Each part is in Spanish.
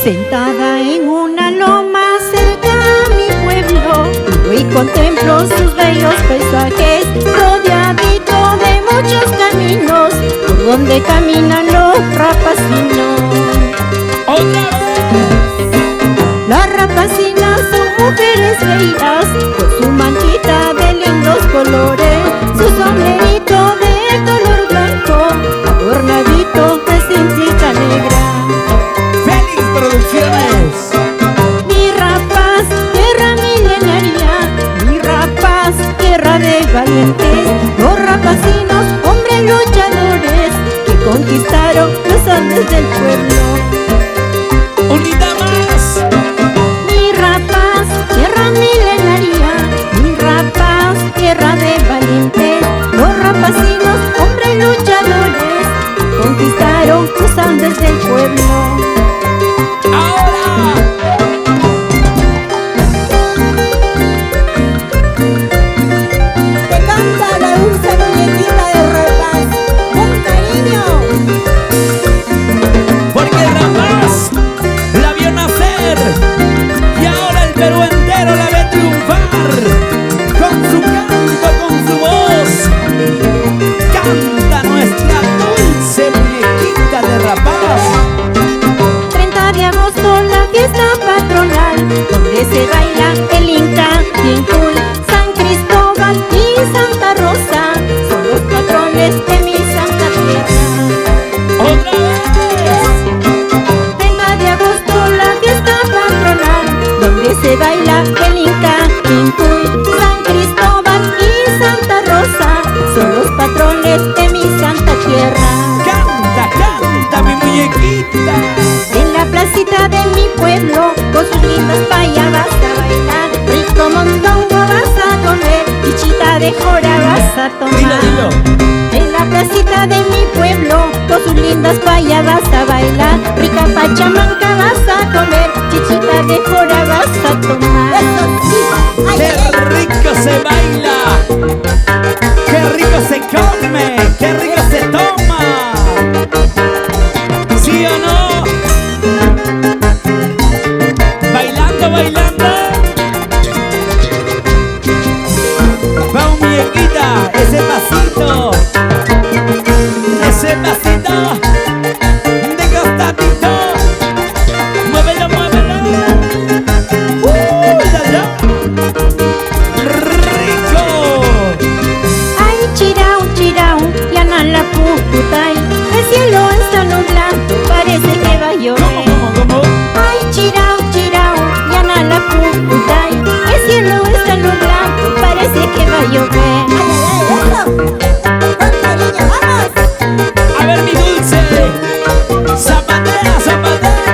sentada en una loma cerca a mi pueblo, y contemplo sus bellos paisajes, rodeadito de muchos caminos, por donde caminan los rapacinos. ¡Otra vez! Las rapacinas son mujeres bellas, con su mantita de lindos colores, su sombrerito de color blanco, adornadito de cintita negra. ¡Félix Producciones! Mi rapaz, tierra milenaria, mi rapaz, tierra de valientes, los rapacinos, hombres luchadores, que conquistaron los Andes del pueblo. ¡Unida más! Mi rapaz, tierra milenaria, mi rapaz, tierra de valientes, los rapacinos, hombres luchadores, que conquistaron los Andes del pueblo. ¡Ahora! Te canta la dulce muñequita de rapaz, con cariño. Porque el rapaz la vio nacer y ahora el Perú entero la ve triunfar. Con su canto, con su voz, canta nuestra dulce muñequita de rapaz. 30 de agosto, la fiesta patronal, donde se baila el Inca, Tincul, San Cristóbal y Santa Rosa, son los patrones de mi santa tierra. ¡Otra vez! 30 de agosto, la fiesta patronal, donde se baila el Inca, Tincul, San Cristóbal y Santa Rosa, son los patrones de mi santa tierra. ¡Canta, canta mi muñequita! En la placita de mi pueblo, con sus lindas payas vas a bailar, rico mondongo vas a comer, chichita de jora vas a tomar. Dilo, dilo. En la placita de mi pueblo, con sus lindas payas vas a bailar, rica pachamanca vas a comer, chichita de jora vas a tomar. ¡Qué rico se baila! ¡Qué rico se come! ¡Qué rico se toma! ¿Sí o no? Bailando, bailando. Vamos muñequita, ese pasito. Ese pasito. De costadito. Muévelo, muévelo. Ya, ya. Rico. Ay, chirau, chirau, llana la pucutay, el cielo está nublado, parece que va a llover. ¿Cómo? Ay, chirau, chirau, llana la pucutay, el cielo está nublado, parece que va a llover. A ver mi dulce. Zapatea, zapatea.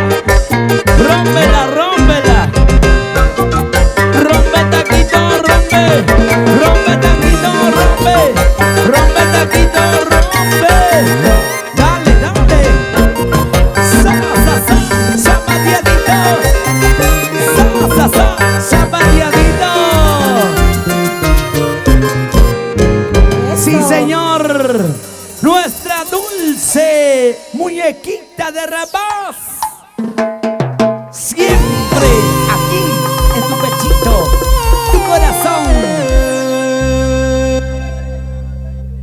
Rómpela, rómpela. Rompe taquito, rompe. Rompe taquito, rompe. Rompe taquito, rompe. Dale, dale. Sa, sa, sa, zapateadito. Sa, sa, sa, zapateadito. Sí, señor. Nuestra dulce muñequita de rapaz.